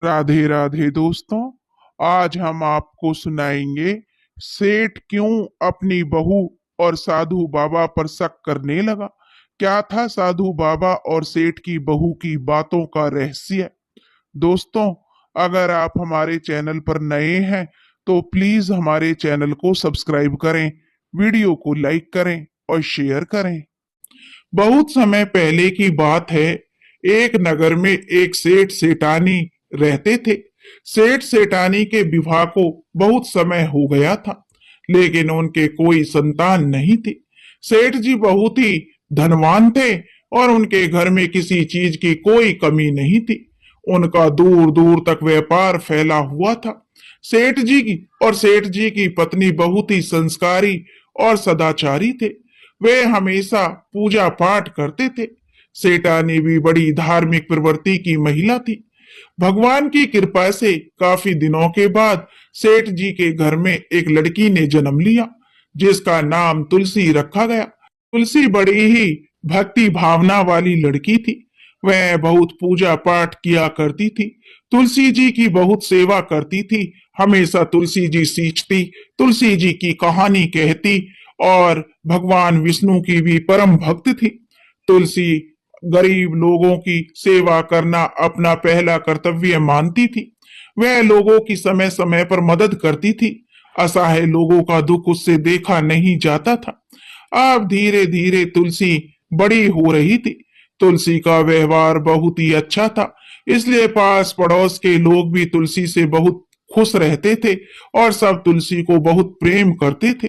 राधे राधे दोस्तों। आज हम आपको सुनाएंगे सेठ क्यों अपनी बहू और साधु बाबा पर शक करने लगा। क्या था साधु बाबा और सेठ की बहू की बातों का रहस्य। दोस्तों, अगर आप हमारे चैनल पर नए हैं तो प्लीज हमारे चैनल को सब्सक्राइब करें, वीडियो को लाइक करें और शेयर करें। बहुत समय पहले की बात है। एक नगर में एक सेठ सेठानी रहते थे। सेठ सेठानी के विवाह को बहुत समय हो गया था, लेकिन उनके कोई संतान नहीं थी। सेठ जी बहुत ही धनवान थे और उनके घर में किसी चीज की कोई कमी नहीं थी। उनका दूर दूर तक व्यापार फैला हुआ था। सेठ जी की और सेठ जी की पत्नी बहुत ही संस्कारी और सदाचारी थे। वे हमेशा पूजा पाठ करते थे। सेठानी भी बड़ी धार्मिक प्रवृत्ति की महिला थी। भगवान की कृपा से काफी दिनों के बाद सेठ जी के घर में एक लड़की ने जन्म लिया, जिसका नाम तुलसी रखा गया। तुलसी बड़ी ही भक्ति भावना वाली लड़की थी। वह बहुत पूजा पाठ किया करती थी। तुलसी जी की बहुत सेवा करती थी। हमेशा तुलसी जी सींचती, तुलसी जी की कहानी कहती और भगवान विष्णु की भी परम भक्त थी। तुलसी गरीब लोगों की सेवा करना अपना पहला कर्तव्य मानती थी। वह लोगों की समय समय पर मदद करती थी। असहाय लोगों का दुख उससे देखा नहीं जाता था। अब धीरे धीरे तुलसी बड़ी हो रही थी। तुलसी का व्यवहार बहुत ही अच्छा था, इसलिए पास पड़ोस के लोग भी तुलसी से बहुत खुश रहते थे और सब तुलसी को बहुत प्रेम करते थे।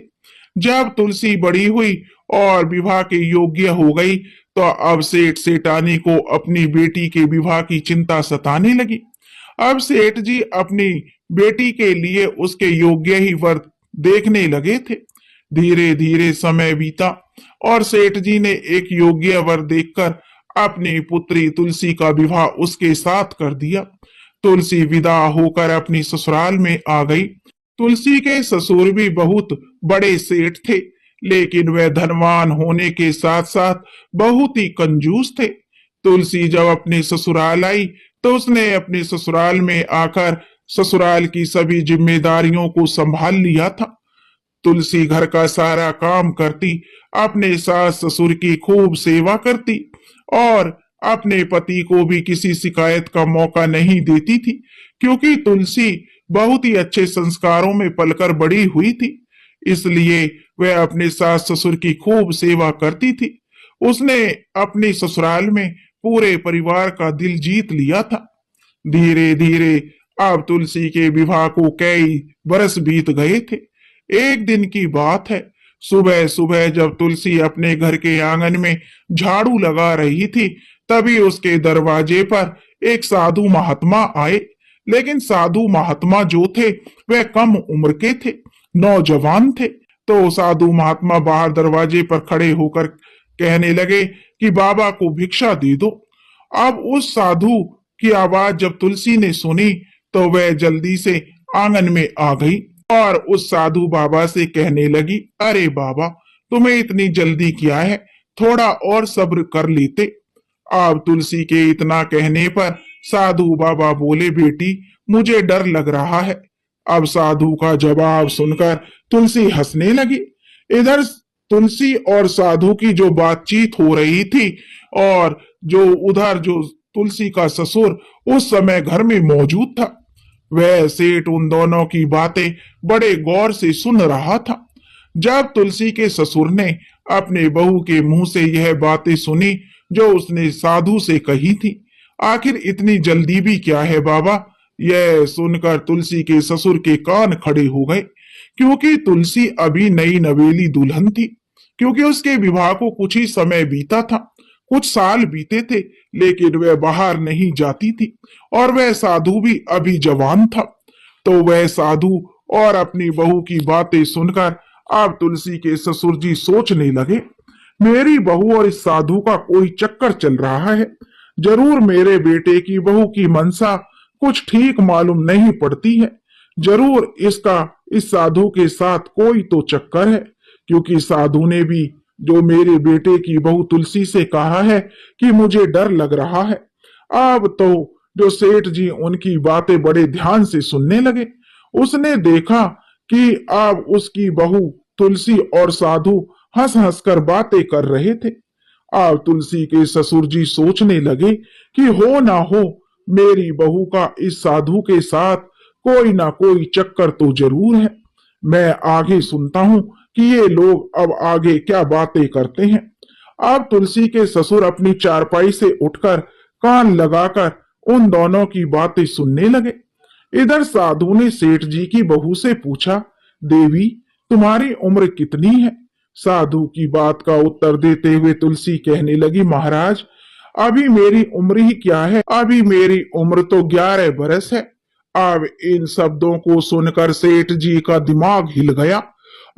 जब तुलसी बड़ी हुई और विवाह के योग्य हो गई, तो अब सेठ सेठानी को अपनी बेटी के विवाह की चिंता सताने लगी। अब सेठ जी अपनी बेटी के लिए उसके योग्य ही वर देखने लगे थे। धीरे धीरे समय बीता और सेठ जी ने एक योग्य वर देखकर अपनी पुत्री तुलसी का विवाह उसके साथ कर दिया। तुलसी विदा होकर अपनी ससुराल में आ गई। तुलसी के ससुर भी बहुत बड़े सेठ थे, लेकिन वह धनवान होने के साथ साथ बहुत ही कंजूस थे। तुलसी जब अपने ससुराल आई तो उसने अपने ससुराल में आकर ससुराल की सभी जिम्मेदारियों को संभाल लिया था। तुलसी घर का सारा काम करती, अपने सास ससुर की खूब सेवा करती और अपने पति को भी किसी शिकायत का मौका नहीं देती थी, क्योंकि तुलसी बहुत ही अच्छे संस्कारों में पलकर बड़ी हुई थी। इसलिए वह अपने सास ससुर की खूब सेवा करती थी। उसने अपने ससुराल में पूरे परिवार का दिल जीत लिया था। धीरे धीरे अब तुलसी के विवाह को कई बरस बीत गए थे। एक दिन की बात है। सुबह सुबह जब तुलसी अपने घर के आंगन में झाड़ू लगा रही थी, तभी उसके दरवाजे पर एक साधु महात्मा आए। लेकिन साधु महात्मा जो थे वह कम उम्र के थे, नौजवान थे। तो साधु महात्मा बाहर दरवाजे पर खड़े होकर कहने लगे कि बाबा को भिक्षा दे दो। अब उस साधु की आवाज जब तुलसी ने सुनी तो वह जल्दी से आंगन में आ गई और उस साधु बाबा से कहने लगी, अरे बाबा, तुम्हें इतनी जल्दी क्या है, थोड़ा और सब्र कर लेते। अब तुलसी के इतना कहने पर साधु बाबा बोले, बेटी, मुझे डर लग रहा है। अब साधु का जवाब सुनकर तुलसी हंसने लगी। इधर तुलसी और साधु की जो बातचीत हो रही थी और जो उधर जो तुलसी का ससुर उस समय घर में मौजूद था, वह सेठ उन दोनों की बातें बड़े गौर से सुन रहा था। जब तुलसी के ससुर ने अपने बहू के मुंह से यह बातें सुनी जो उसने साधु से कही थी, आखिर इतनी जल्दी भी क्या है बाबा, यह सुनकर तुलसी के ससुर के कान खड़े हो गए, क्योंकि तुलसी अभी नई नवेली दुल्हन थी। क्योंकि उसके विवाह को कुछ ही समय बीता था, कुछ साल बीते थे, लेकिन वह बाहर नहीं जाती थी और वह साधु भी अभी जवान था। तो वह साधु और अपनी बहू की बातें सुनकर अब तुलसी के ससुर जी सोचने लगे, मेरी बहू और इस साधु का कोई चक्कर चल रहा है। जरूर मेरे बेटे की बहू की मनसा कुछ ठीक मालूम नहीं पड़ती है। जरूर इसका इस साधु के साथ कोई तो चक्कर है, क्योंकि साधु ने भी जो मेरे बेटे की बहू तुलसी से कहा है कि मुझे डर लग रहा है। अब तो जो सेठ जी उनकी बातें बड़े ध्यान से सुनने लगे। उसने देखा कि अब उसकी बहू तुलसी और साधु हंस हंस कर बातें कर रहे थे। अब तुलसी के ससुर जी सोचने लगे कि हो ना हो मेरी बहू का इस साधु के साथ कोई ना कोई चक्कर तो जरूर है। मैं आगे सुनता हूं कि ये लोग अब आगे क्या बातें करते हैं। अब तुलसी के ससुर अपनी चारपाई से उठकर कान लगाकर उन दोनों की बातें सुनने लगे। इधर साधु ने सेठ जी की बहू से पूछा, देवी तुम्हारी उम्र कितनी है? साधु की बात का उत्तर देते हुए तुलसी कहने लगी, महाराज अभी मेरी उम्र ही क्या है, अभी मेरी उम्र तो 11 बरस है। अब इन शब्दों को सुनकर सेठ जी का दिमाग हिल गया।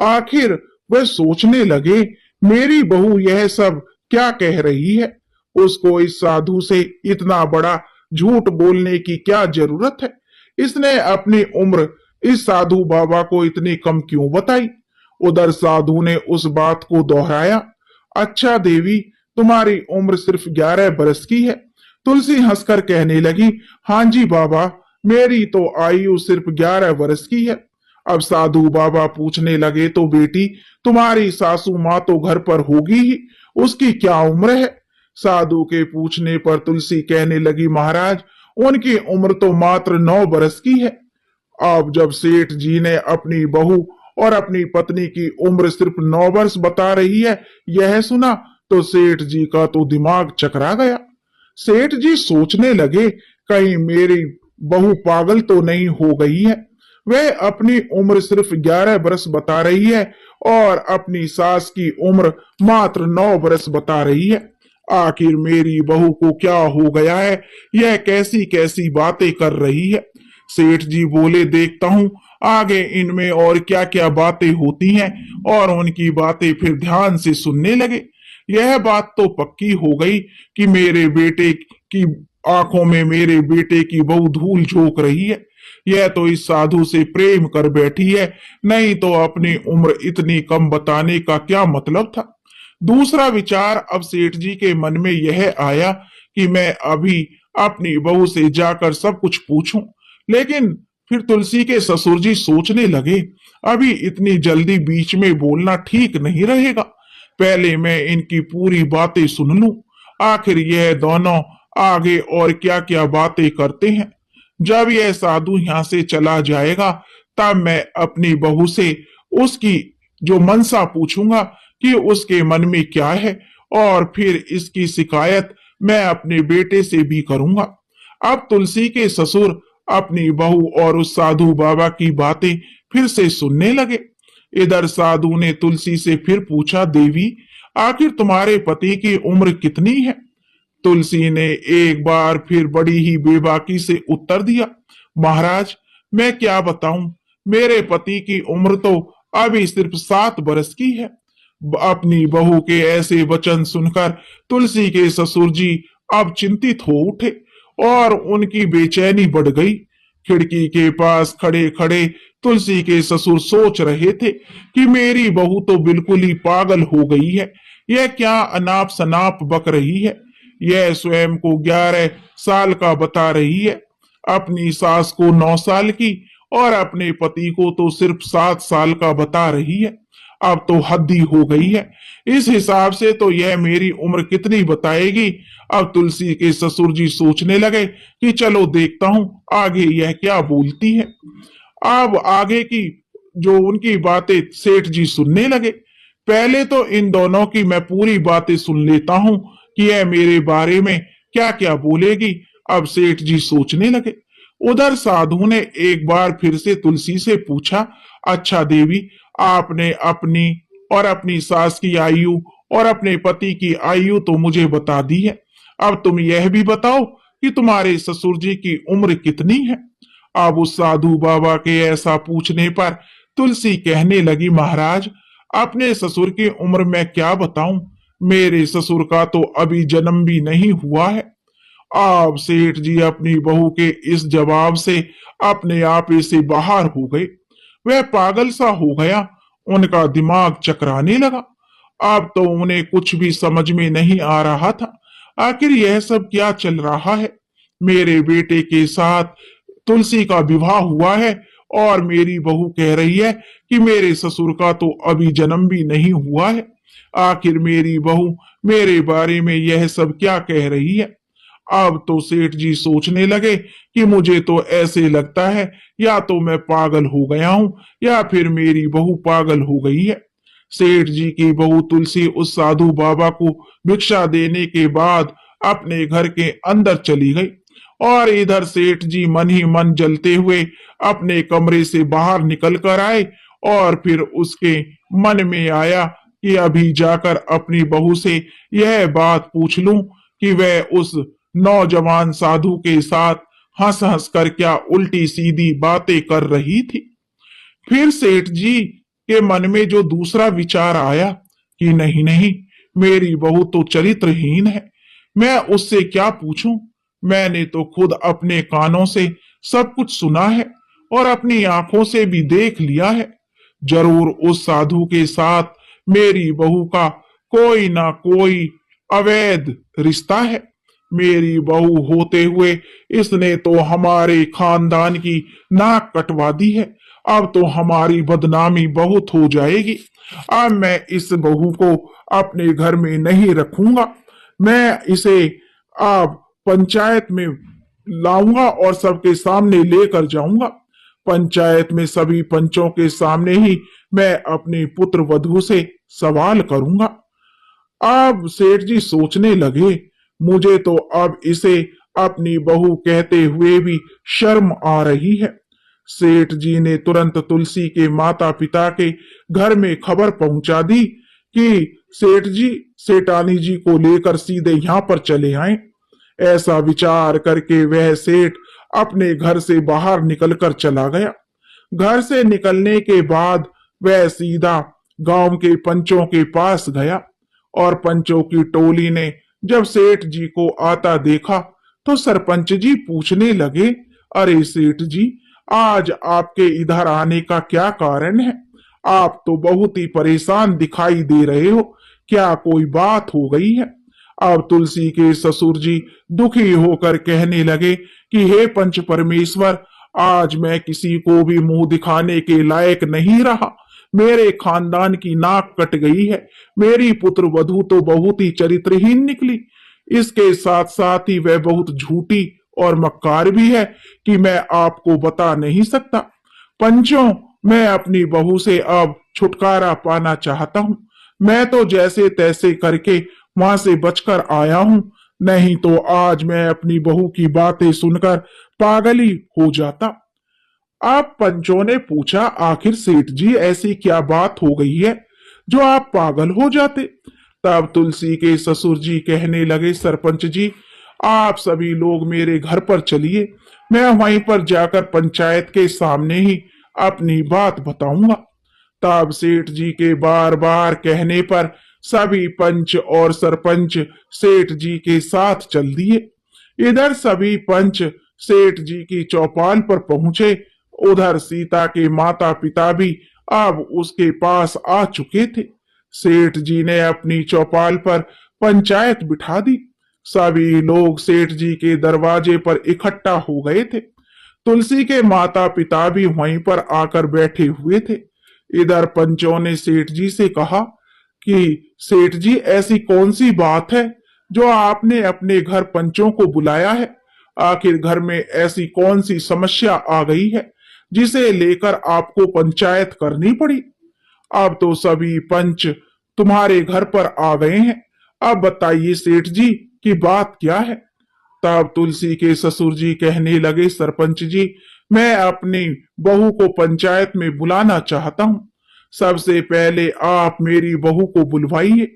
आखिर वे सोचने लगे, मेरी बहू यह सब क्या कह रही है? उसको इस साधु से इतना बड़ा झूठ बोलने की क्या जरूरत है? इसने अपनी उम्र इस साधु बाबा को इतनी कम क्यों बताई? उधर साधु ने उस बात को दोहराया, अच्छा देवी तुम्हारी उम्र सिर्फ 11 बरस की है। तुलसी हंसकर कहने लगी, हाँ जी बाबा मेरी तो आयु सिर्फ 11 बरस की है। अब साधु बाबा पूछने लगे, तो बेटी तुम्हारी सासू माँ तो घर पर होगी ही, उसकी क्या उम्र है? साधु के पूछने पर तुलसी कहने लगी, महाराज उनकी उम्र तो मात्र 9 बरस की है। अब जब सेठ जी ने अपनी बहू और अपनी पत्नी की उम्र सिर्फ 9 वर्ष बता रही है, यह सुना तो सेठ जी का तो दिमाग चकरा गया। सेठ जी सोचने लगे, कहीं मेरी बहू पागल तो नहीं हो गई है? वह अपनी उम्र सिर्फ 11 बरस बता रही है और अपनी सास की उम्र मात्र 9 बरस बता रही है। आखिर मेरी बहू को क्या हो गया है? यह कैसी कैसी बातें कर रही है? सेठ जी बोले, देखता हूं आगे इनमें और क्या क्या बातें होती हैं, और उनकी बातें फिर ध्यान से सुनने लगे। यह बात तो पक्की हो गई कि मेरे बेटे की आंखों में मेरे बेटे की बहू धूल झोंक रही है। यह तो इस साधु से प्रेम कर बैठी है, नहीं तो अपनी उम्र इतनी कम बताने का क्या मतलब था? दूसरा विचार अब सेठ जी के मन में यह आया कि मैं अभी अपनी बहू से जाकर सब कुछ पूछूं। लेकिन फिर तुलसी के ससुर जी सोचने लगे, अभी इतनी जल्दी बीच में बोलना ठीक नहीं रहेगा। पहले मैं इनकी पूरी बातें सुन लूं, आखिर यह दोनों आगे और क्या क्या बातें करते हैं। जब यह साधु यहां से चला जाएगा तब मैं अपनी बहू से उसकी जो मनसा पूछूंगा कि उसके मन में क्या है, और फिर इसकी शिकायत मैं अपने बेटे से भी करूंगा। अब तुलसी के ससुर अपनी बहू और उस साधु बाबा की बातें फिर से सुनने लगे। इधर साधु ने तुलसी से फिर पूछा, देवी आखिर तुम्हारे पति की उम्र कितनी है? तुलसी ने एक बार फिर बड़ी ही बेबाकी से उत्तर दिया, महाराज मैं क्या बताऊं, मेरे पति की उम्र तो अभी सिर्फ 7 बरस की है। अपनी बहू के ऐसे वचन सुनकर तुलसी के ससुर जी अब चिंतित हो उठे और उनकी बेचैनी बढ़ गई। खिड़की के पास खड़े खड़े तुलसी के ससुर सोच रहे थे कि मेरी बहू तो बिल्कुल ही पागल हो गई है। यह क्या अनाप शनाप बक रही है? यह स्वयं को 11 साल का बता रही है, अपनी सास को 9 साल की और अपने पति को तो सिर्फ 7 साल का बता रही है। अब तो हद ही हो गई है। इस हिसाब से तो यह मेरी उम्र कितनी बताएगी? अब तुलसी के ससुर जी सोचने लगे कि चलो देखता हूं आगे यह क्या बोलती है। अब आगे की जो उनकी बातें सेठ जी सुनने लगे। पहले तो इन दोनों की मैं पूरी बातें सुन लेता हूं कि यह मेरे बारे में क्या क्या बोलेगी। अब सेठ जी सोचने लगे। उधर साधु ने एक बार फिर से तुलसी से पूछा, अच्छा देवी आपने अपनी और अपनी सास की आयु और अपने पति की आयु तो मुझे बता दी है, अब तुम यह भी बताओ कि तुम्हारे ससुर जी की उम्र कितनी है? अब उस साधु बाबा के ऐसा पूछने पर तुलसी कहने लगी, महाराज अपने ससुर की उम्र मैं क्या बताऊं, मेरे ससुर का तो अभी जन्म भी नहीं हुआ है। अब सेठ जी अपनी बहू के इस जवाब से अपने आप से बाहर हो गए। वह पागल सा हो गया, उनका दिमाग चकराने लगा। अब तो उन्हें कुछ भी समझ में नहीं आ रहा था, आखिर यह सब क्या चल रहा है? मेरे बेटे के साथ तुलसी का विवाह हुआ है और मेरी बहू कह रही है कि मेरे ससुर का तो अभी जन्म भी नहीं हुआ है। आखिर मेरी बहू मेरे बारे में यह सब क्या कह रही है। अब तो सेठ जी सोचने लगे कि मुझे तो ऐसे लगता है या तो मैं पागल हो गया हूं या फिर मेरी बहू पागल हो गई है। सेठ जी की बहू तुलसी उस साधु बाबा को भिक्षा देने के बाद अपने घर के अंदर चली गई और इधर सेठ जी मन ही मन जलते हुए अपने कमरे से बाहर निकल कर आए और फिर उसके मन में आया कि अभी जाकर अपनी बहू से यह बात पूछ लूं कि वह उस नौजवान साधु के साथ हंस हंस कर क्या उल्टी सीधी बातें कर रही थी। फिर सेठ जी के मन में जो दूसरा विचार आया कि नहीं नहीं, मेरी बहू तो चरित्रहीन है, मैं उससे क्या पूछूं। मैंने तो खुद अपने कानों से सब कुछ सुना है और अपनी आंखों से भी देख लिया है। जरूर उस साधु के साथ मेरी बहू का कोई ना कोई अवैध रिश्ता है। मेरी बहू होते हुए इसने तो हमारे खानदान की नाक कटवा दी है। अब तो हमारी बदनामी बहुत हो जाएगी। अब मैं इस बहू को अपने घर में नहीं रखूंगा। मैं इसे अब पंचायत में लाऊंगा और सबके सामने लेकर जाऊंगा। पंचायत में सभी पंचों के सामने ही मैं अपनी पुत्र वधू से सवाल करूंगा। अब सेठ जी सोचने लगे, मुझे तो अब इसे अपनी बहू कहते हुए भी शर्म आ रही है। सेठ जी ने तुरंत तुलसी के माता पिता के घर में खबर पहुंचा दी कि सेठ जी सेठानी जी को लेकर सीधे यहाँ पर चले आए। ऐसा विचार करके वह सेठ अपने घर से बाहर निकलकर चला गया। घर से निकलने के बाद वह सीधा गांव के पंचों के पास गया और पंचों की टोली ने जब सेठ जी को आता देखा तो सरपंच जी पूछने लगे, अरे सेठ जी, आज आपके इधर आने का क्या कारण है? आप तो बहुत ही परेशान दिखाई दे रहे हो, क्या कोई बात हो गई है? अब तुलसी के ससुर जी दुखी होकर कहने लगे कि हे पंच परमेश्वर, आज मैं किसी को भी मुंह दिखाने के लायक नहीं रहा। मेरे खानदान की नाक कट गई है। मेरी पुत्र वधू तो बहुत ही चरित्रहीन निकली। इसके साथ साथ ही वह बहुत झूठी और मक्कार भी है कि मैं आपको बता नहीं सकता। पंचों, मैं अपनी बहू से अब छुटकारा पाना चाहता हूँ। मैं तो जैसे तैसे करके वहां से बचकर आया हूँ, नहीं तो आज मैं अपनी बहू की बातें सुनकर पागल ही हो जाता। आप पंचों ने पूछा, आखिर सेठ जी ऐसी क्या बात हो गई है जो आप पागल हो जाते? तब तुलसी के ससुर जी कहने लगे, सरपंच जी, आप सभी लोग मेरे घर पर चलिए, मैं वहीं पर जाकर पंचायत के सामने ही अपनी बात बताऊंगा। तब सेठ जी के बार बार कहने पर सभी पंच और सरपंच सेठ जी के साथ चल दिए। इधर सभी पंच सेठ जी की चौपाल पर पहुंचे। उधर सीता के माता पिता भी अब उसके पास आ चुके थे। सेठ जी ने अपनी चौपाल पर पंचायत बिठा दी। सभी लोग सेठ जी के दरवाजे पर इकट्ठा हो गए थे। तुलसी के माता पिता भी वहीं पर आकर बैठे हुए थे। इधर पंचों ने सेठ जी से कहा कि सेठ जी, ऐसी कौन सी बात है जो आपने अपने घर पंचों को बुलाया है? आखिर घर में ऐसी कौन सी समस्या आ गई है जिसे लेकर आपको पंचायत करनी पड़ी? अब तो सभी पंच तुम्हारे घर पर आ गए हैं। अब बताइए सेठ जी की बात क्या है? तब तुलसी के ससुर जी कहने लगे, सरपंच जी, मैं अपनी बहू को पंचायत में बुलाना चाहता हूँ। सबसे पहले आप मेरी बहू को बुलवाइए।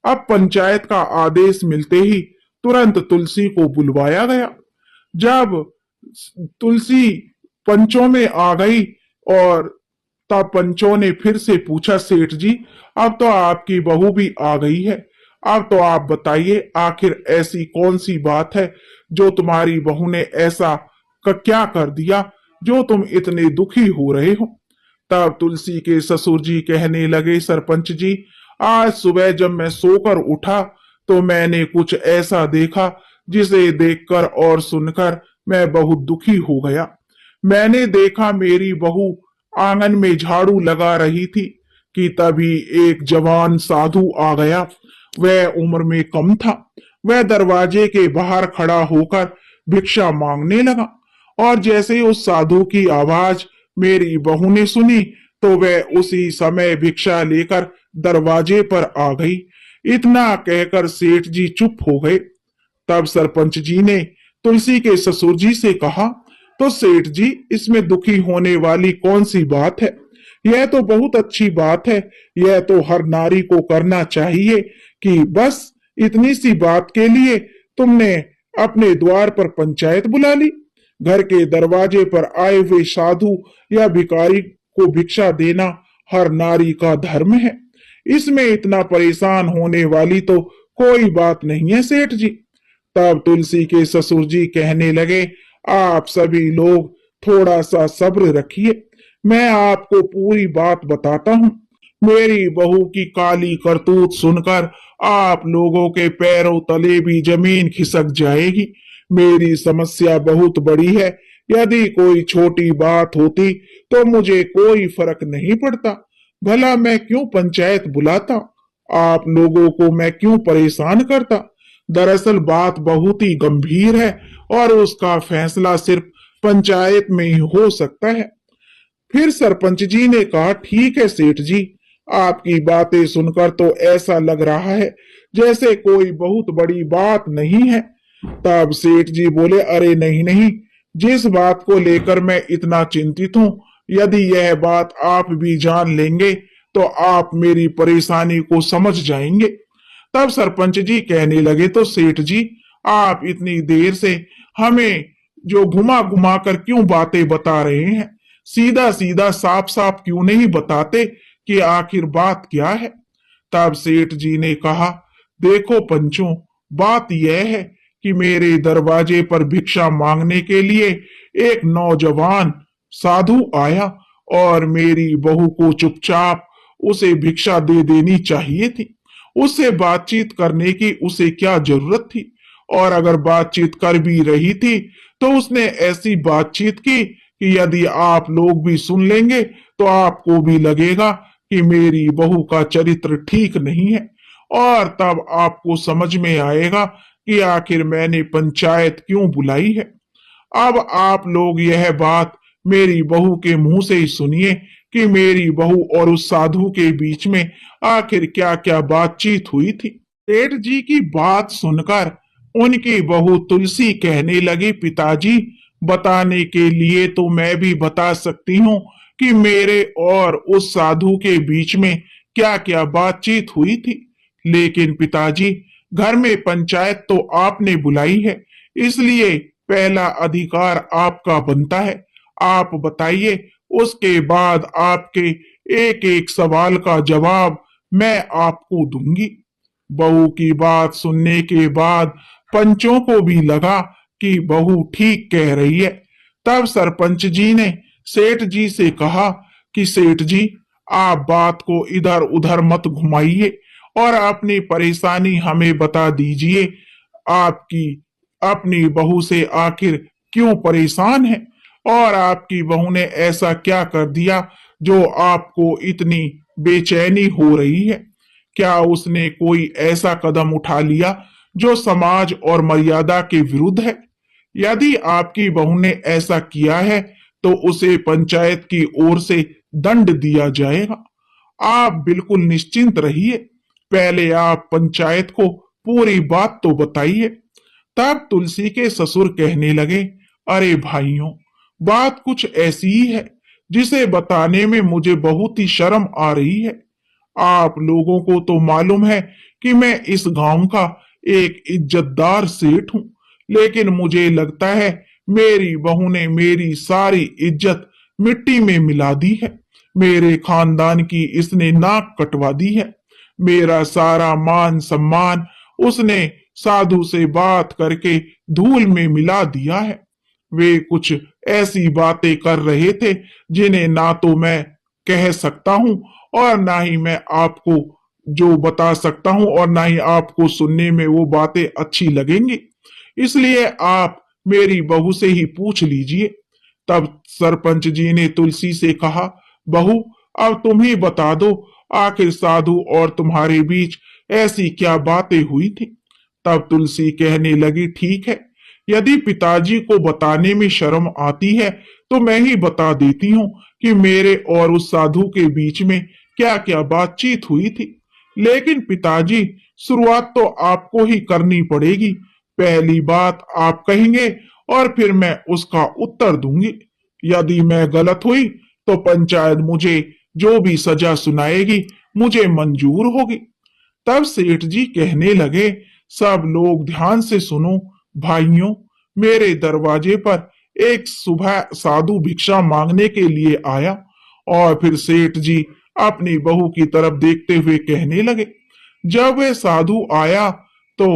अब पंचायत का आदेश मिलते ही तुरंत तुलसी को बुलवाया गया। जब तुलसी पंचों में आ गई और तब पंचों ने फिर से पूछा, सेठ जी, अब तो आपकी बहू भी आ गई है, अब तो आप बताइए आखिर ऐसी कौन सी बात है जो तुम्हारी बहू ने ऐसा क्या कर दिया जो तुम इतने दुखी हो रहे हो? तब तुलसी के ससुर जी कहने लगे, सरपंच जी, आज सुबह जब मैं सोकर उठा तो मैंने कुछ ऐसा देखा जिसे देखकर और सुनकर मैं बहुत दुखी हो गया। मैंने देखा मेरी बहू आंगन में झाड़ू लगा रही थी कि तभी एक जवान साधु आ गया। वह उम्र में कम था। वह दरवाजे के बाहर खड़ा होकर भिक्षा मांगने लगा और जैसे उस साधु की आवाज मेरी बहू ने सुनी तो वह उसी समय भिक्षा लेकर दरवाजे पर आ गई। इतना कहकर सेठ जी चुप हो गए। तब सरपंच जी ने तुलसी के ससुर जी से कहा, तो सेठ जी इसमें दुखी होने वाली कौन सी बात है? यह तो बहुत अच्छी बात है। यह तो हर नारी को करना चाहिए कि बस इतनी सी बात के लिए तुमने अपने द्वार पर पंचायत बुला ली। घर के दरवाजे पर आए हुए साधु या भिखारी को भिक्षा देना हर नारी का धर्म है। इसमें इतना परेशान होने वाली तो कोई बात नहीं है सेठ जी। तब तुलसी के ससुर जी कहने लगे, आप सभी लोग थोड़ा सा सब्र रखिए, मैं आपको पूरी बात बताता हूँ। मेरी बहू की काली करतूत सुनकर आप लोगों के पैरों तले भी जमीन खिसक जाएगी। मेरी समस्या बहुत बड़ी है। यदि कोई छोटी बात होती तो मुझे कोई फर्क नहीं पड़ता। भला मैं क्यों पंचायत बुलाता? आप लोगों को मैं क्यों परेशान करता? दरअसल बात बहुत ही गंभीर है और उसका फैसला सिर्फ पंचायत में ही हो सकता है। फिर सरपंच जी ने कहा, ठीक है सेठ जी, आपकी बातें सुनकर तो ऐसा लग रहा है जैसे कोई बहुत बड़ी बात नहीं है। तब सेठ जी बोले, अरे नहीं नहीं, जिस बात को लेकर मैं इतना चिंतित हूँ, यदि यह बात आप भी जान लेंगे तो आप मेरी परेशानी को समझ जाएंगे। तब सरपंच जी कहने लगे, तो सेठ जी आप इतनी देर से हमें जो घुमा घुमा कर क्यों बातें बता रहे हैं? सीधा सीधा साफ साफ क्यों नहीं बताते कि आखिर बात क्या है? तब सेठ जी ने कहा, देखो पंचों, बात यह है कि मेरे दरवाजे पर भिक्षा मांगने के लिए एक नौजवान साधु आया और मेरी बहू को चुपचाप उसे भिक्षा दे देनी चाहिए थी। उससे बातचीत करने की उसे क्या जरूरत थी? और अगर बातचीत कर भी रही थी तो उसने ऐसी बातचीत की कि यदि आप लोग भी सुन लेंगे तो आपको भी लगेगा कि मेरी बहू का चरित्र ठीक नहीं है और तब आपको समझ में आएगा कि आखिर मैंने पंचायत क्यों बुलाई है। अब आप लोग यह बात मेरी बहू के मुंह से ही सुनिए कि मेरी बहू और उस साधु के बीच में आखिर क्या क्या बातचीत हुई थी। सेठ जी की बात सुनकर उनकी बहू तुलसी कहने लगी, पिताजी, बताने के लिए तो मैं भी बता सकती हूँ कि मेरे और उस साधु के बीच में क्या क्या बातचीत हुई थी, लेकिन पिताजी, घर में पंचायत तो आपने बुलाई है, इसलिए पहला अधिकार आपका बनता है। आप बताइए, उसके बाद आपके एक एक सवाल का जवाब मैं आपको दूंगी। बहू की बात सुनने के बाद पंचों को भी लगा कि बहू ठीक कह रही है। तब सरपंच जी ने सेठ जी से कहा कि सेठ जी, आप बात को इधर उधर मत घुमाइए और अपनी परेशानी हमें बता दीजिए। आपकी अपनी बहू से आखिर क्यों परेशान है और आपकी बहू ने ऐसा क्या कर दिया जो आपको इतनी बेचैनी हो रही है? क्या उसने कोई ऐसा कदम उठा लिया जो समाज और मर्यादा के विरुद्ध है? यदि आपकी बहू ने ऐसा किया है तो उसे पंचायत की ओर से दंड दिया जाएगा। आप बिल्कुल निश्चिंत रहिए, पहले आप पंचायत को पूरी बात तो बताइए। तब तुलसी के ससुर कहने लगे, अरे भाइयों, बात कुछ ऐसी ही है जिसे बताने में मुझे बहुत ही शर्म आ रही है। आप लोगों को तो मालूम है कि मैं इस गांव का एक इज्जतदार सेठ हूं, लेकिन मुझे लगता है मेरी बहू ने मेरी सारी इज्जत मिट्टी में मिला दी है। मेरे खानदान की इसने नाक कटवा दी है। मेरा सारा मान सम्मान उसने साधु से बात करके धूल में मिला दिया है। वे कुछ ऐसी बातें कर रहे थे जिन्हें ना तो मैं कह सकता हूं और ना ही मैं आपको जो बता सकता हूं और ना ही आपको सुनने में वो बातें अच्छी लगेंगी। इसलिए आप मेरी बहू से ही पूछ लीजिए। तब सरपंच जी ने तुलसी से कहा, बहू, अब तुम ही बता दो, आखिर साधु और तुम्हारे बीच ऐसी क्या बातें हुई थी। तब तुलसी कहने लगी, ठीक है, यदि पिताजी को बताने में शर्म आती है तो मैं ही बता देती हूँ कि मेरे और उस साधु के बीच में क्या क्या बातचीत हुई थी। लेकिन पिताजी, शुरुआत तो आपको ही करनी पड़ेगी। पहली बात आप कहेंगे और फिर मैं उसका उत्तर दूंगी। यदि मैं गलत हुई तो पंचायत मुझे जो भी सजा सुनाएगी मुझे मंजूर होगी। तब सेठ जी कहने लगे, सब लोग ध्यान से सुनो भाइयों, मेरे दरवाजे पर एक सुबह साधु भिक्षा मांगने के लिए आया। और फिर सेठ जी अपनी बहू की तरफ देखते हुए कहने लगे, जब वे साधु आया तो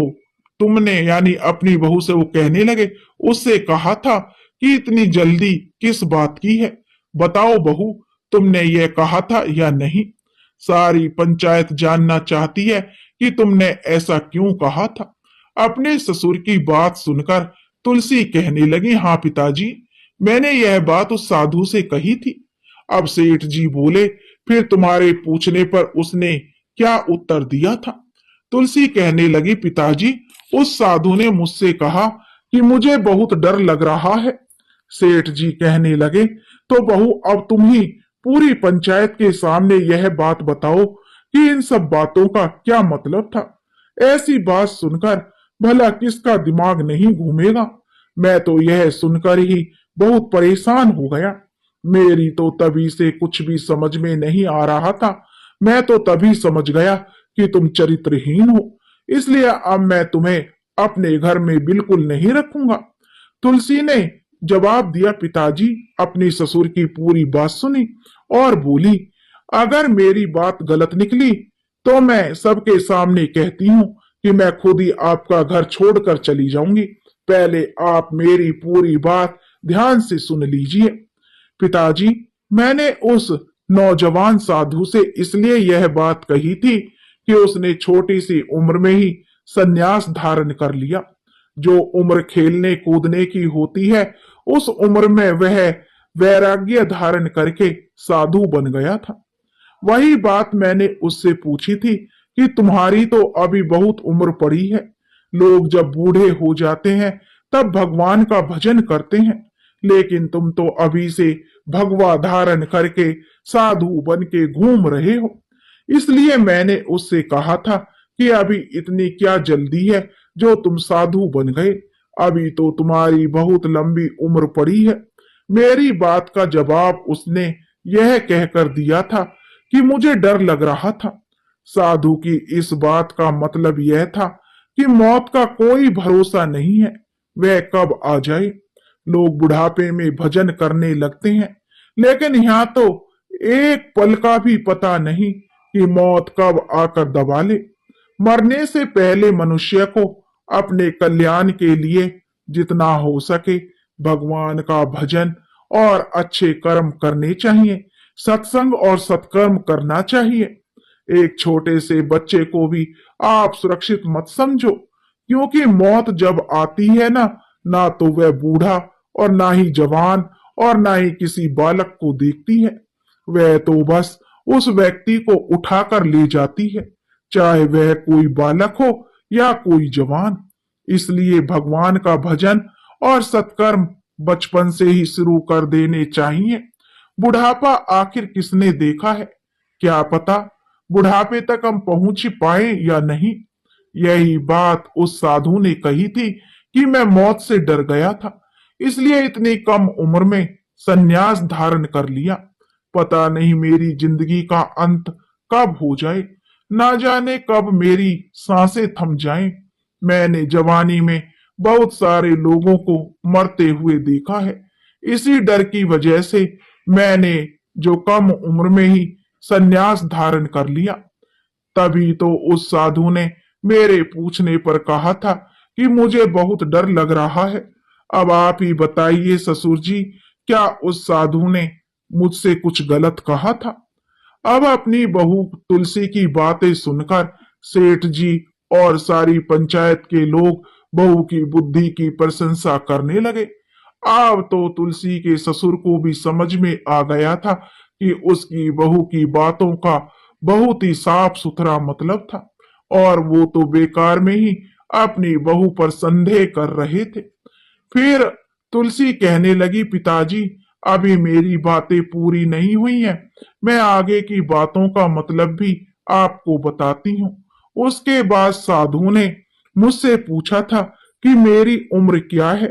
तुमने, यानी अपनी बहू से वो कहने लगे, उससे कहा था कि इतनी जल्दी किस बात की है, बताओ बहू, तुमने ये कहा था या नहीं। सारी पंचायत जानना चाहती है कि तुमने ऐसा क्यों कहा था। अपने ससुर की बात सुनकर तुलसी कहने लगी, हाँ पिताजी, मैंने यह बात उस साधु से कही थी। अब सेठ जी बोले, फिर तुम्हारे पूछने पर उसने क्या उत्तर दिया था। तुलसी कहने लगी, पिताजी, उस साधु ने मुझसे कहा कि मुझे बहुत डर लग रहा है। सेठ जी कहने लगे, तो बहू, अब तुम ही पूरी पंचायत के सामने यह बात बताओ कि इन सब बातों का क्या मतलब था। ऐसी बात सुनकर भला किसका दिमाग नहीं घूमेगा। मैं तो यह सुनकर ही बहुत परेशान हो गया। मेरी तो तभी से कुछ भी समझ में नहीं आ रहा था। मैं तो तभी समझ गया कि तुम चरित्रहीन हो, इसलिए अब मैं तुम्हें अपने घर में बिल्कुल नहीं रखूंगा। तुलसी ने जवाब दिया, पिताजी, अपनी ससुर की पूरी बात सुनी और बोली, अगर मेरी बात गलत निकली तो मैं सबके सामने कहती हूँ कि मैं खुद ही आपका घर छोड़कर चली जाऊंगी। पहले आप मेरी पूरी बात ध्यान से सुन लीजिए। पिताजी, मैंने उस नौजवान साधु से इसलिए यह बात कही थी कि उसने छोटी सी उम्र में ही संन्यास धारण कर लिया। जो उम्र खेलने कूदने की होती है, उस उम्र में वह वैराग्य धारण करके साधु बन गया था। वही बात मैंने उससे पूछी थी कि तुम्हारी तो अभी बहुत उम्र पड़ी है। लोग जब बूढ़े हो जाते हैं तब भगवान का भजन करते हैं, लेकिन तुम तो अभी से भगवा धारण करके साधु बन के घूम रहे हो। इसलिए मैंने उससे कहा था कि अभी इतनी क्या जल्दी है जो तुम साधु बन गए, अभी तो तुम्हारी बहुत लंबी उम्र पड़ी है। मेरी बात का जवाब उसने यह कहकर दिया था कि मुझे डर लग रहा था। साधु की इस बात का मतलब यह था कि मौत का कोई भरोसा नहीं है, वह कब आ जाए। लोग बुढ़ापे में भजन करने लगते हैं, लेकिन यहाँ तो एक पल का भी पता नहीं कि मौत कब आकर दबा ले। मरने से पहले मनुष्य को अपने कल्याण के लिए जितना हो सके भगवान का भजन और अच्छे कर्म करने चाहिए, सत्संग और सत्कर्म करना चाहिए। एक छोटे से बच्चे को भी आप सुरक्षित मत समझो, क्योंकि मौत जब आती है ना, ना तो वह बूढ़ा और ना ही जवान और ना ही किसी बालक को देखती है। वह तो बस उस व्यक्ति को उठाकर ले जाती है, चाहे वह कोई बालक हो या कोई जवान। इसलिए भगवान का भजन और सत्कर्म बचपन से ही शुरू कर देने चाहिए। बुढ़ापा आखिर किसने देखा है, क्या पता बुढ़ापे तक हम पहुंच पाए या नहीं। यही बात उस साधु ने कही थी कि मैं मौत से डर गया था, इसलिए इतनी कम उम्र में संन्यास धारण कर लिया। पता नहीं मेरी जिंदगी का अंत कब हो जाए, ना जाने कब मेरी सांसें थम जाएं। मैंने जवानी में बहुत सारे लोगों को मरते हुए देखा है। इसी डर की वजह से मैंने जो कम उम्र में ही संन्यास धारण कर लिया। तभी तो उस साधु ने मेरे पूछने पर कहा था कि मुझे बहुत डर लग रहा है। अब आप ही बताइए ससुर जी, क्या उस साधु ने मुझसे कुछ गलत कहा था। अब अपनी बहू तुलसी की बातें सुनकर सेठ जी और सारी पंचायत के लोग बहू की बुद्धि की प्रशंसा करने लगे। अब तो तुलसी के ससुर को भी समझ में आ गया था कि उसकी बहू की बातों का बहुत ही साफ सुथरा मतलब था, और वो तो बेकार में ही अपनी बहू पर संदेह कर रहे थे। फिर तुलसी कहने लगी, पिताजी, अभी मेरी बातें पूरी नहीं हुई हैं। मैं आगे की बातों का मतलब भी आपको बताती हूँ। उसके बाद साधु ने मुझसे पूछा था कि मेरी उम्र क्या है।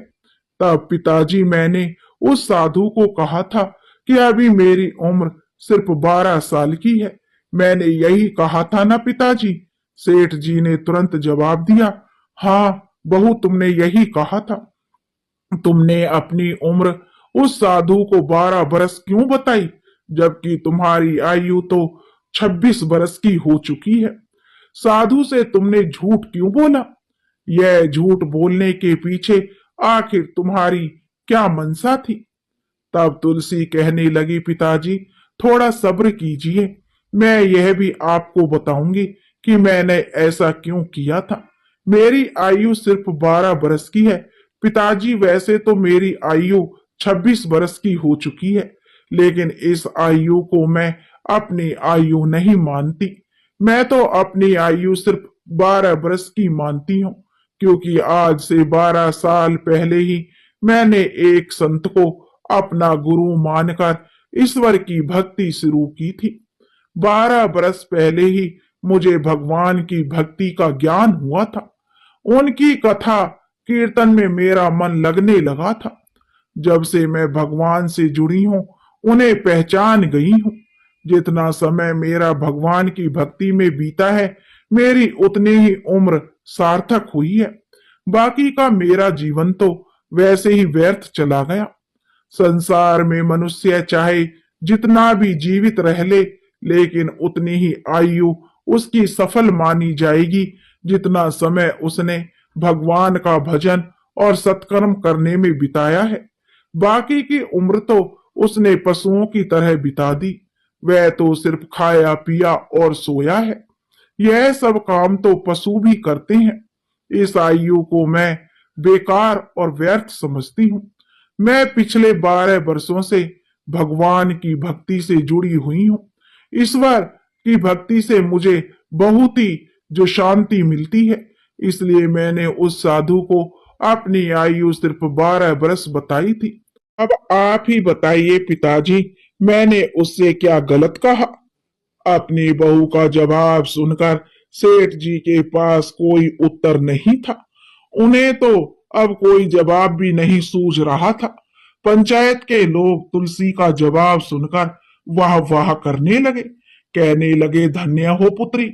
तब पिताजी मैंने उस साधु को कहा था कि अभी मेरी उम्र सिर्फ 12 साल की है। मैंने यही कहा था ना पिताजी? सेठ जी ने तुरंत जवाब दिया, हाँ बहू, तुमने यही कहा था। तुमने अपनी उम्र उस साधु को 12 बरस क्यों बताई, जबकि तुम्हारी आयु तो 26 बरस की हो चुकी है? साधु से तुमने झूठ क्यों बोला? यह झूठ बोलने के पीछे आखिर तुम्हारी क्या मंशा थी? तब तुलसी कहने लगी, पिताजी, थोड़ा सब्र कीजिए, मैं यह भी आपको बताऊंगी कि मैंने ऐसा क्यों किया था। मेरी आयु सिर्फ 12 बरस की है पिताजी। वैसे तो मेरी आयु 26 बरस की हो चुकी है, लेकिन इस आयु को मैं अपनी आयु नहीं मानती। मैं तो अपनी आयु सिर्फ 12 बरस की मानती हूँ, क्योंकि आज से 12 साल पहले ही मैंने एक संत को अपना गुरु मानकर ईश्वर की भक्ति शुरू की थी। 12 बरस पहले ही मुझे भगवान की भक्ति का ज्ञान हुआ था। उनकी कथा कीर्तन में मेरा मन लगने लगा था। जब से मैं भगवान से जुड़ी हूं, उन्हें पहचान गई हूं। जितना समय मेरा भगवान की भक्ति में बीता है, मेरी उतनी ही उम्र सार्थक हुई है। बाकी का मेरा जीवन तो वैसे ही व्यर्थ चला गया। संसार में मनुष्य चाहे जितना भी जीवित रह ले, लेकिन उतनी ही आयु उसकी सफल मानी जाएगी जितना समय उसने भगवान का भजन और सत्कर्म करने में बिताया है। बाकी की उम्र तो उसने पशुओं की तरह बिता दी। वह तो सिर्फ खाया पिया और सोया है। यह सब काम तो पशु भी करते हैं। इस आयु को मैं बेकार और व्यर्थ समझती हूँ। मैं पिछले 12 वर्षों से भगवान की भक्ति से जुड़ी हुई हूँ। ईश्वर की भक्ति से मुझे बहुत ही जो शांति मिलती है, इसलिए मैंने उस साधु को अपनी आयु सिर्फ 12 बरस बताई थी। अब आप ही बताइए पिताजी, मैंने उससे क्या गलत कहा? अपनी बहू का जवाब सुनकर सेठ जी के पास कोई उत्तर नहीं था। उन्हें तो अब कोई जवाब भी नहीं सूझ रहा था। पंचायत के लोग तुलसी का जवाब सुनकर वाह वाह करने लगे। कहने लगे, धन्य हो पुत्री,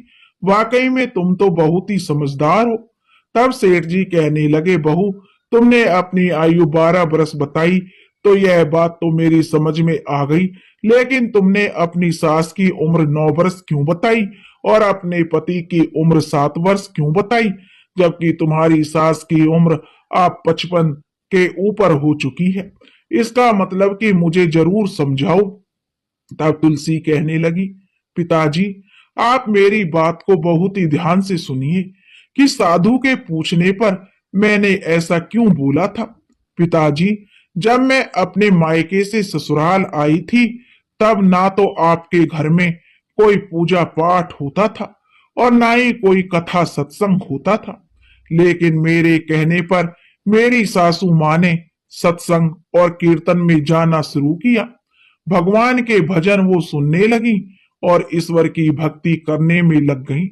वाकई में तुम तो बहुत ही समझदार हो। तब सेठ जी कहने लगे, बहू, तुमने अपनी आयु 12 बरस बताई तो यह बात तो मेरी समझ में आ गई, लेकिन तुमने अपनी सास की उम्र 9 बरस क्यों बताई और अपने पति की उम्र 7 वर्ष क्यों बताई, जबकि तुम्हारी सास की उम्र आप 55 के ऊपर हो चुकी है? इसका मतलब कि मुझे जरूर समझाओ। तब तुलसी कहने लगी, पिताजी, आप मेरी बात को बहुत ही ध्यान से सुनिए कि साधु के पूछने पर मैंने ऐसा क्यों बोला था। पिताजी, जब मैं अपने मायके से ससुराल आई थी, तब ना तो आपके घर में कोई पूजा पाठ होता था और ना ही कोई कथा सत्संग होता था। लेकिन मेरे कहने पर मेरी सासू माँ ने सत्संग और कीर्तन में जाना शुरू किया। भगवान के भजन वो सुनने लगी और ईश्वर की भक्ति करने में लग गई,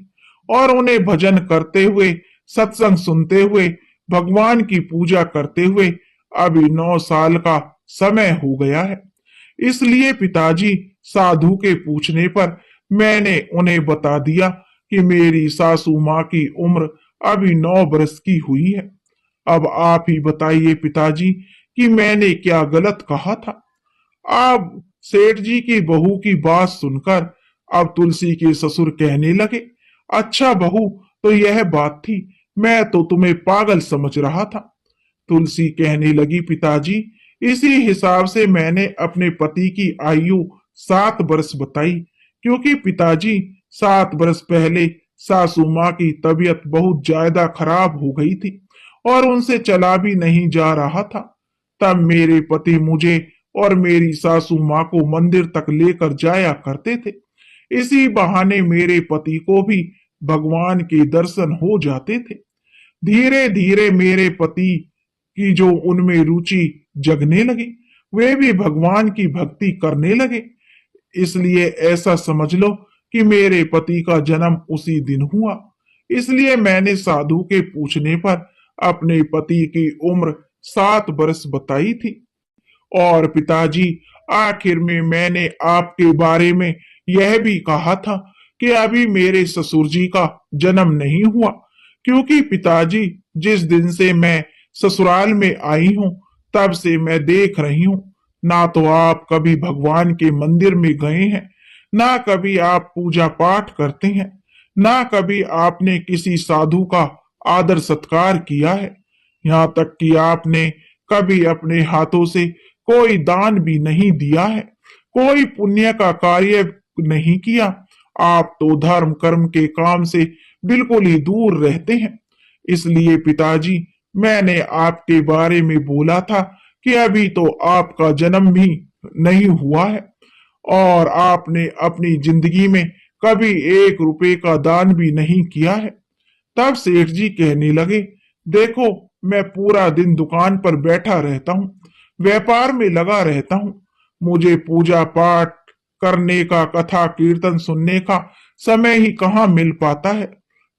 और उन्हें भजन करते हुए, सत्संग सुनते हुए, भगवान की पूजा करते हुए अभी 9 साल का समय हो गया है। इसलिए पिताजी, साधु के पूछने पर मैंने उन्हें बता दिया कि मेरी सासू माँ की उम्र अभी 9 बरस की हुई है। अब आप ही बताइए पिताजी कि मैंने क्या गलत कहा था। अब सेठ जी की बहू की बात सुनकर अब तुलसी के ससुर कहने लगे, अच्छा बहू, तो यह बात थी, मैं तो तुम्हें पागल समझ रहा था। तुलसी कहने लगी, पिताजी, इसी हिसाब से मैंने अपने पति की आयु 7 बरस बताई, क्योंकि पिताजी 7 बरस पहले सासू माँ की तबीयत बहुत ज्यादा खराब हो गई थी और उनसे चला भी नहीं जा रहा था। तब मेरे पति मुझे और मेरी सासू माँ को मंदिर तक लेकर जाया करते थे। इसी बहाने मेरे पति को भी भगवान के दर्शन हो जाते थे। धीरे धीरे मेरे पति की जो उनमें रुचि जगने लगी, वे भी भगवान की भक्ति करने लगे। इसलिए ऐसा समझ लो कि मेरे पति का जन्म उसी दिन हुआ। इसलिए मैंने साधु के पूछने पर अपने पति की उम्र 7 वर्ष बताई थी। और पिताजी, आखिर में मैंने आपके बारे में यह भी कहा था कि अभी मेरे ससुर जी का जन्म नहीं हुआ, क्योंकि पिताजी, जिस दिन से मैं ससुराल में आई हूँ तब से मैं देख रही हूँ, ना तो आप कभी भगवान के मंदिर में गए हैं, ना कभी आप पूजा पाठ करते हैं, ना कभी आपने किसी साधु का आदर सत्कार किया है। यहाँ तक कि आपने कभी अपने हाथों से कोई दान भी नहीं दिया है, कोई पुण्य का कार्य नहीं किया। आप तो धर्म कर्म के काम से बिल्कुल ही दूर रहते हैं। इसलिए पिताजी, मैंने आपके बारे में बोला था कि अभी तो आपका जन्म भी नहीं हुआ है और आपने अपनी जिंदगी में कभी 1 रुपए का दान भी नहीं किया है। तब सेठ जी कहने लगे, देखो, मैं पूरा दिन दुकान पर बैठा रहता हूँ, व्यापार में लगा रहता हूँ, मुझे पूजा पाठ करने का, कथा कीर्तन सुनने का समय ही कहाँ मिल पाता है।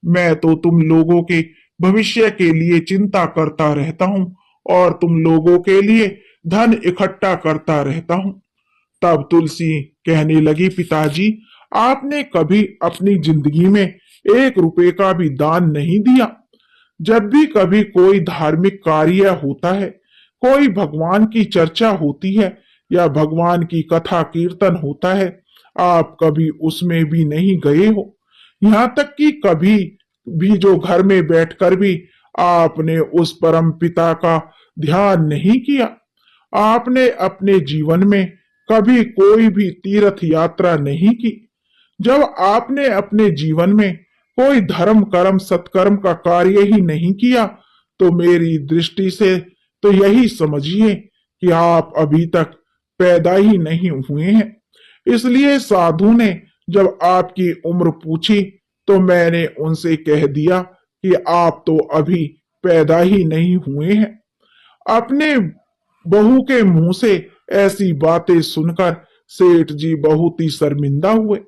मैं तो तुम लोगों के भविष्य के लिए चिंता करता रहता हूँ और तुम लोगों के लिए धन इकट्ठा करता रहता हूँ। तब तुलसी कहने लगी, पिताजी, आपने कभी अपनी जिंदगी में 1 रुपए का भी दान नहीं दिया। जब भी कभी कोई धार्मिक कार्य होता है, कोई भगवान की चर्चा होती है या भगवान की कथा कीर्तन होता है, आप कभी उसमें भी नहीं गए हो। यहाँ तक कि कभी भी जो घर में बैठकर भी आपने उस परम पिता का ध्यान नहीं किया। आपने अपने जीवन में कभी कोई भी तीर्थ यात्रा नहीं की। जब आपने अपने जीवन में कोई धर्म कर्म सत्कर्म का कार्य ही नहीं किया, तो मेरी दृष्टि से तो यही समझिए कि आप अभी तक पैदा ही नहीं हुए हैं। इसलिए साधु ने जब आपकी उम्र पूछी तो मैंने उनसे कह दिया कि आप तो अभी पैदा ही नहीं हुए हैं। अपने बहू के मुंह से ऐसी बातें सुनकर सेठ जी बहुत ही शर्मिंदा हुए।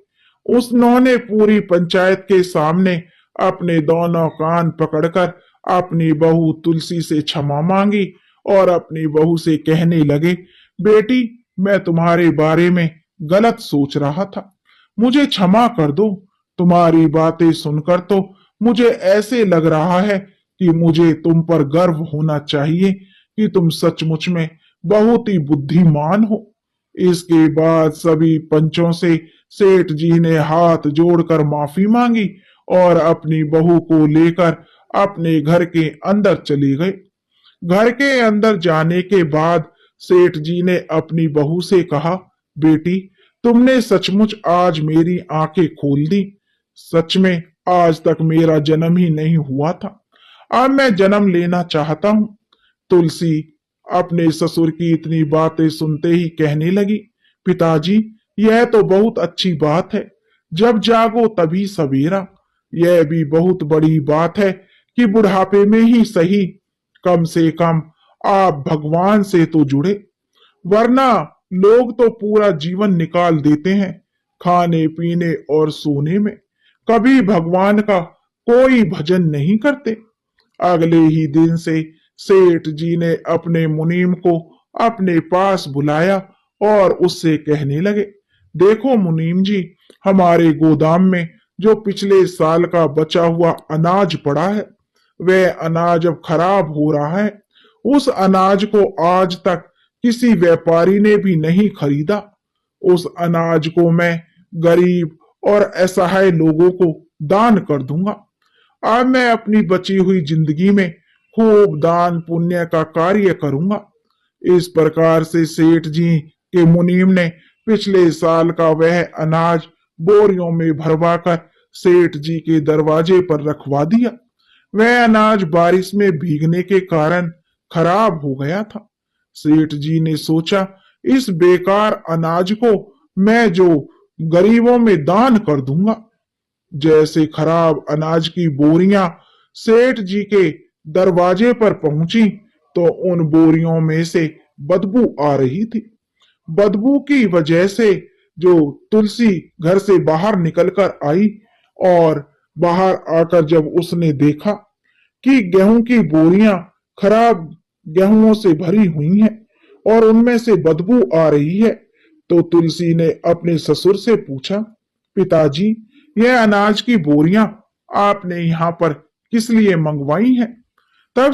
उन्होंने पूरी पंचायत के सामने अपने दोनों कान पकड़कर अपनी बहू तुलसी से क्षमा मांगी और अपनी बहू से कहने लगे, बेटी, मैं तुम्हारे बारे में गलत सोच रहा था, मुझे क्षमा कर दो। तुम्हारी बातें सुनकर तो मुझे ऐसे लग रहा है कि मुझे तुम पर गर्व होना चाहिए कि तुम सचमुच में बहुत ही बुद्धिमान हो। इसके बाद सभी पंचों से सेठ जी ने हाथ जोड़कर माफी मांगी और अपनी बहू को लेकर अपने घर के अंदर चले गए। घर के अंदर जाने के बाद सेठ जी ने अपनी बहू से कहा, बेटी, तुमने सचमुच आज मेरी आंखें खोल दी। सच में आज तक मेरा जन्म ही नहीं हुआ था, अब मैं जन्म लेना चाहता हूँ। तुलसी अपने ससुर की इतनी बातें सुनते ही कहने लगी, पिताजी, यह तो बहुत अच्छी बात है, जब जागो तभी सवेरा। यह भी बहुत बड़ी बात है कि बुढ़ापे में ही सही, कम से कम आप भगवान से तो जुड़े, वरना लोग तो पूरा जीवन निकाल देते हैं खाने पीने और सोने में, कभी भगवान का कोई भजन नहीं करते। अगले ही दिन से सेठ जी ने अपने मुनीम को अपने पास बुलाया और उससे कहने लगे, देखो मुनीम जी, हमारे गोदाम में जो पिछले साल का बचा हुआ अनाज पड़ा है, वह अनाज अब खराब हो रहा है। उस अनाज को आज तक किसी व्यापारी ने भी नहीं खरीदा। उस अनाज को मैं गरीब और असहाय लोगों को दान कर दूंगा। अब मैं अपनी बची हुई जिंदगी में खूब दान पुण्य का कार्य करूंगा। इस प्रकार से सेठ जी के मुनीम ने पिछले साल का वह अनाज बोरियों में भरवाकर सेठ जी के दरवाजे पर रखवा दिया। वह अनाज बारिश में भीगने के कारण खराब हो गया था। सेठ जी ने सोचा, इस बेकार अनाज को मैं जो गरीबों में दान कर दूंगा। जैसे खराब अनाज की बोरियां सेठ जी के दरवाजे पर पहुंची तो उन बोरियों में से बदबू आ रही थी। बदबू की वजह से जो तुलसी घर से बाहर निकलकर आई और बाहर आकर जब उसने देखा कि गेहूं की बोरियां खराब गेहूं से भरी हुई हैं और उनमें से बदबू आ रही है, तो तुलसी ने अपने ससुर से पूछा, पिताजी, यह अनाज की बोरियां आपने यहाँ पर किस लिए मंगवाई हैं? तब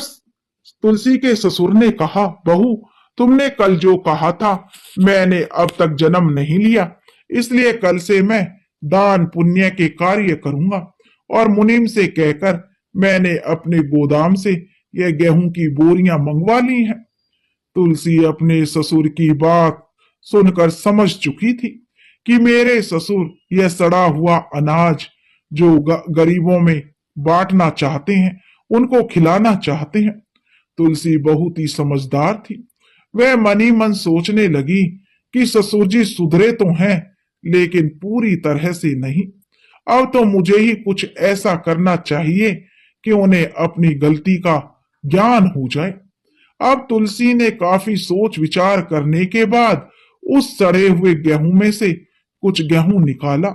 तुलसी के ससुर ने कहा, बहू, तुमने कल जो कहा था मैंने अब तक जन्म नहीं लिया, इसलिए कल से मैं दान पुण्य के कार्य करूंगा और मुनीम से कहकर मैंने अपने गोदाम से यह गेहूं की बोरियां मंगवा ली हैं। तुलसी अपने ससुर की बात सुनकर समझ चुकी थी कि मेरे ससुर यह सड़ा हुआ अनाज जो गरीबों में बांटना चाहते हैं, उनको खिलाना चाहते हैं। तुलसी बहुत ही समझदार थी। वह मन ही मन सोचने लगी कि ससुर जी सुधरे तो हैं, लेकिन पूरी तरह से नहीं। अब तो मुझे ही कुछ ऐसा करना चाहिए कि उन्हें अपनी गलती का ज्ञान हो जाए। अब तुलसी ने काफी सोच विचार करने के बाद उस सड़े हुए गेहूं में से कुछ गेहूं निकाला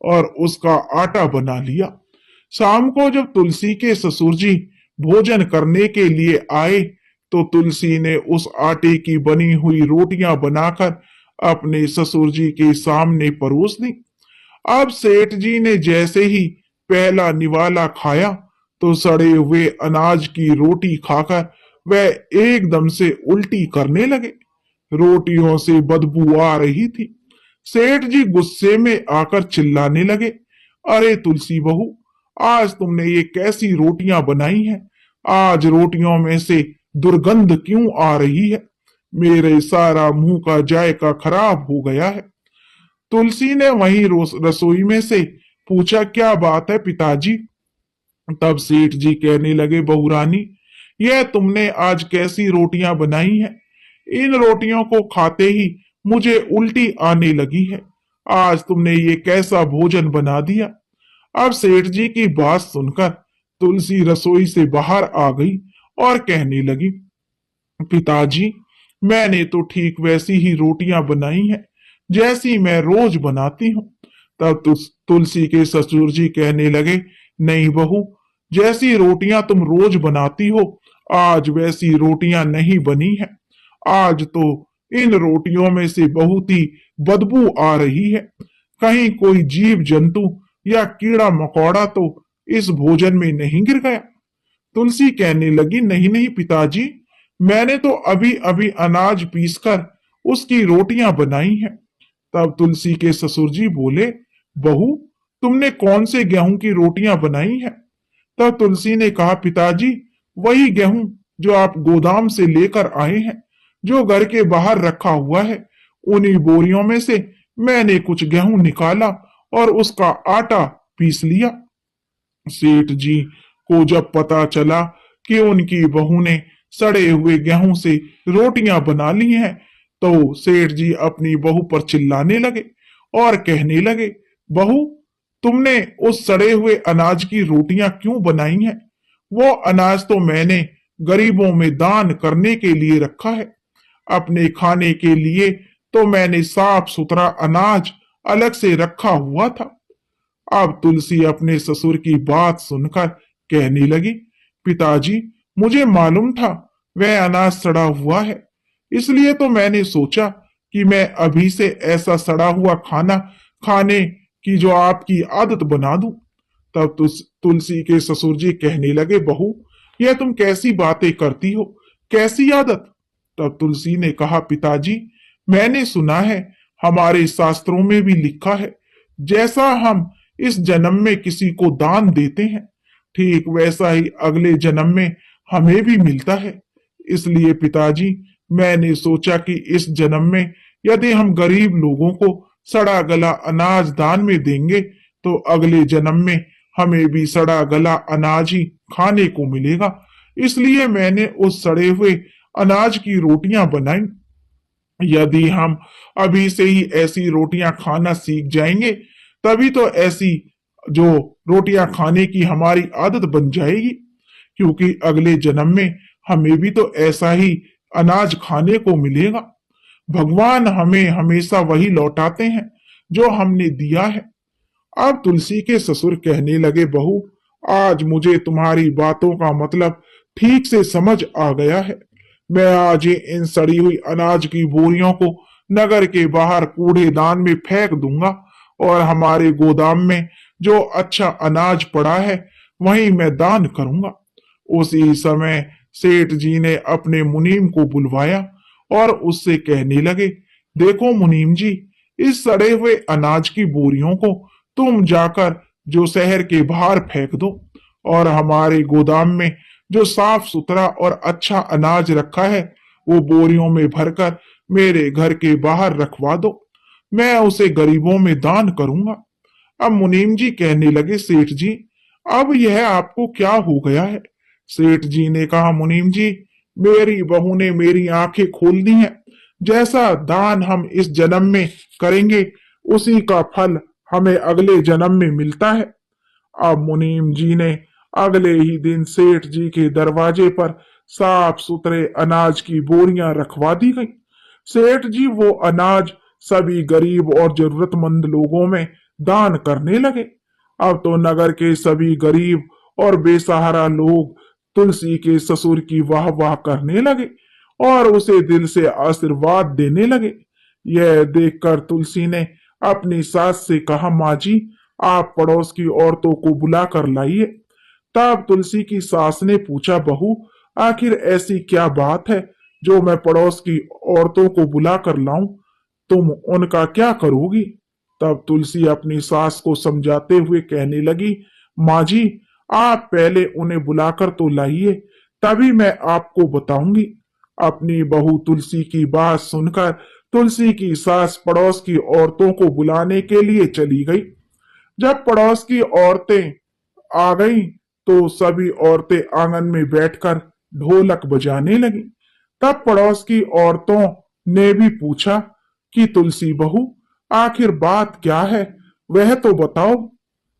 और उसका आटा बना लिया। शाम को जब तुलसी के ससुर जी भोजन करने के लिए आए तो तुलसी ने उस आटे की बनी हुई रोटियां बनाकर अपने ससुर जी के सामने परोस दी। अब सेठ जी ने जैसे ही पहला निवाला खाया तो सड़े हुए अनाज की रोटी खाकर वह एकदम से उल्टी करने लगे। रोटियों से बदबू आ रही थी। सेठ जी गुस्से में आकर चिल्लाने लगे, अरे तुलसी बहू, आज तुमने ये कैसी रोटियां बनाई हैं? आज रोटियों में से दुर्गंध क्यों आ रही है? मेरे सारा मुंह का जायका खराब हो गया है। तुलसी ने वहीं रसोई में से पूछा, क्या बात है पिताजी? तब सेठ जी कहने लगे, बहुरानी, यह तुमने आज कैसी रोटियां बनाई हैं? इन रोटियों को खाते ही मुझे उल्टी आने लगी है। आज तुमने ये कैसा भोजन बना दिया? अब सेठ जी की बात सुनकर तुलसी रसोई से बाहर आ गई और कहने लगी, पिताजी, मैंने तो ठीक वैसी ही रोटियां बनाई हैं जैसी मैं रोज बनाती हूँ। तब तुलसी के ससुर जी कहने लगे, नहीं बहू, जैसी रोटियां तुम रोज बनाती हो आज वैसी रोटियां नहीं बनी है। आज तो इन रोटियों में से बहुत ही बदबू आ रही है। कहीं कोई जीव जंतु या कीड़ा मकोड़ा तो इस भोजन में नहीं गिर गया? तुलसी कहने लगी, नहीं नहीं पिताजी, मैंने तो अभी अभी अनाज पीसकर उसकी रोटियां बनाई हैं। तब तुलसी के ससुर जी बोले, बहू, तुमने कौन से गेहूं की रोटियां बनाई हैं? तब तुलसी ने कहा, पिताजी, वही गेहूं जो आप गोदाम से लेकर आए हैं, जो घर के बाहर रखा हुआ है। उन्हीं बोरियों में से मैंने कुछ गेहूं निकाला और उसका आटा पीस लिया। सेठ जी को जब पता चला कि उनकी बहू ने सड़े हुए गेहूं से रोटियां बना ली हैं, तो सेठ जी अपनी बहू पर चिल्लाने लगे और कहने लगे, बहू, तुमने उस सड़े हुए अनाज की रोटियां क्यों बनाई हैं? वो अनाज तो मैंने गरीबों में दान करने के लिए रखा है। अपने खाने के लिए तो मैंने साफ सुथरा अनाज अलग से रखा हुआ था। अब तुलसी अपने ससुर की बात सुनकर कहने लगी, पिताजी, मुझे मालूम था वह अनाज सड़ा हुआ है, इसलिए तो मैंने सोचा कि मैं अभी से ऐसा सड़ा हुआ खाना खाने की जो आपकी आदत बना दूं। तब तुलसी के ससुर जी कहने लगे, बहू, यह तुम कैसी बातें करती हो? कैसी आदत? तब तुलसी ने कहा, पिताजी, मैंने सुना है, हमारे शास्त्रों में भी लिखा है, जैसा हम इस जन्म में किसी को दान देते हैं, ठीक वैसा ही अगले जन्म में हमें भी मिलता है। इसलिए पिताजी, मैंने सोचा कि इस जन्म में यदि हम गरीब लोगों को सड़ा गला अनाज दान में देंगे तो अगले जन्म में हमें भी सड़ा गला अनाज ही खाने को मिलेगा। इसलिए मैंने उस सड़े हुए अनाज की रोटियां बनाई। यदि हम अभी से ही ऐसी रोटियां खाना सीख जाएंगे, तभी तो ऐसी जो रोटियां खाने की हमारी आदत बन जाएगी, क्योंकि अगले जन्म में हमें भी तो ऐसा ही अनाज खाने को मिलेगा। भगवान हमें हमेशा वही लौटाते हैं जो हमने दिया है। अब तुलसी के ससुर कहने लगे, बहू, आज मुझे तुम्हारी बातों का मतलब ठीक से समझ आ गया है। मैं आज ही इन सड़ी हुई अनाज की बोरियों को नगर के बाहर कूड़ेदान में फेंक दूंगा और हमारे गोदाम में जो अच्छा अनाज पड़ा है वहीं मैं दान करूंगा। उसी समय सेठ जी ने अपने मुनीम को बुलवाया और उससे कहने लगे, देखो मुनीम जी, इस सड़े हुए अनाज की बोरियों को तुम जाकर जो शहर के बाहर फेंक दो और हमारे गोदाम में जो साफ सुथरा और अच्छा अनाज रखा है वो बोरियों में भरकर मेरे घर के बाहर रखवा दो। मैं उसे गरीबों में दान करूंगा। अब मुनीम जी कहने लगे, सेठ जी, अब यह आपको क्या हो गया है? सेठ जी ने कहा, मुनीम जी, मेरी बहू ने मेरी आंखें खोल दी हैं। जैसा दान हम इस जन्म में करेंगे उसी का फल हमें अगले जन्म में मिलता है। अब मुनीम जी ने अगले ही दिन सेठ जी के दरवाजे पर साफ सुथरे अनाज की बोरियां रखवा दी गई। सेठ जी वो अनाज सभी गरीब और जरूरतमंद लोगों में दान करने लगे। अब तो नगर के सभी गरीब और बेसहारा लोग तुलसी के ससुर की वाह वाह करने लगे और उसे दिल से आशीर्वाद देने लगे। यह देखकर तुलसी ने अपनी सास से कहा, माँ जी, आप पड़ोस की औरतों को बुला कर लाइए। तब तुलसी की सास ने पूछा, बहू, आखिर ऐसी क्या बात है जो मैं पड़ोस की औरतों को बुला कर लाऊं? तुम उनका क्या करोगी? तब तुलसी अपनी सास को समझाते हुए कहने लगी, माँ जी, आप पहले उन्हें बुलाकर तो लाइए, तभी मैं आपको बताऊंगी। अपनी बहू तुलसी की बात सुनकर तुलसी की सास पड़ोस की औरतों को बुलाने के लिए चली गई। जब पड़ोस की औरतें आ गई तो सभी औरतें आंगन में बैठकर ढोलक बजाने लगी। तब पड़ोस की औरतों ने भी पूछा कि तुलसी बहू, आखिर बात क्या है, वह तो बताओ।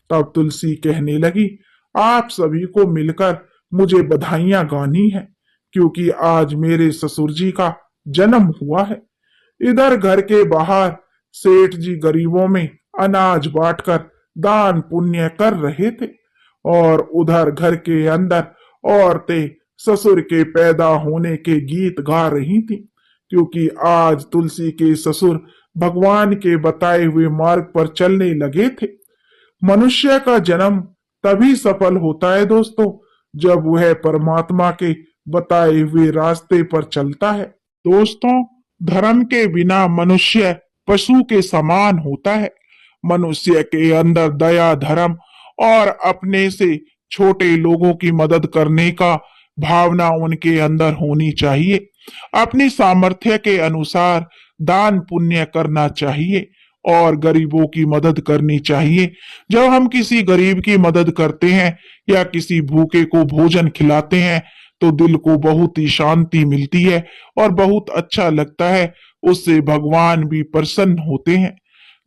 तब तुलसी कहने लगी, आप सभी को मिलकर मुझे बधाइयां गानी है, क्योंकि आज मेरे ससुर जी का जन्म हुआ है। इधर घर के बाहर सेठ जी गरीबों में अनाज बांटकर दान पुण्य कर रहे थे और उधर घर के अंदर औरतें ससुर के पैदा होने के गीत गा रही थी, क्योंकि आज तुलसी के ससुर भगवान के बताए हुए मार्ग पर चलने लगे थे। मनुष्य का जन्म तभी सफल होता है दोस्तों, जब वह परमात्मा के बताए हुए रास्ते पर चलता है। दोस्तों, धर्म के बिना मनुष्य पशु के समान होता है। मनुष्य के अंदर दया, धर्म और अपने से छोटे लोगों की मदद करने का भावना उनके अंदर होनी चाहिए। अपनी सामर्थ्य के अनुसार दान पुण्य करना चाहिए और गरीबों की मदद करनी चाहिए। जब हम किसी गरीब की मदद करते हैं या किसी भूखे को भोजन खिलाते हैं तो दिल को बहुत ही शांति मिलती है और बहुत अच्छा लगता है। उससे भगवान भी प्रसन्न होते हैं।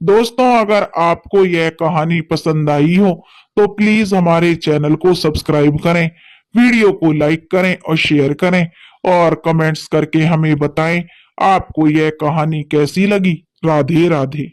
दोस्तों, अगर आपको यह कहानी पसंद आई हो तो प्लीज हमारे चैनल को सब्सक्राइब करें, वीडियो को लाइक करें और शेयर करें और कमेंट्स करके हमें बताएं आपको यह कहानी कैसी लगी। राधे राधे।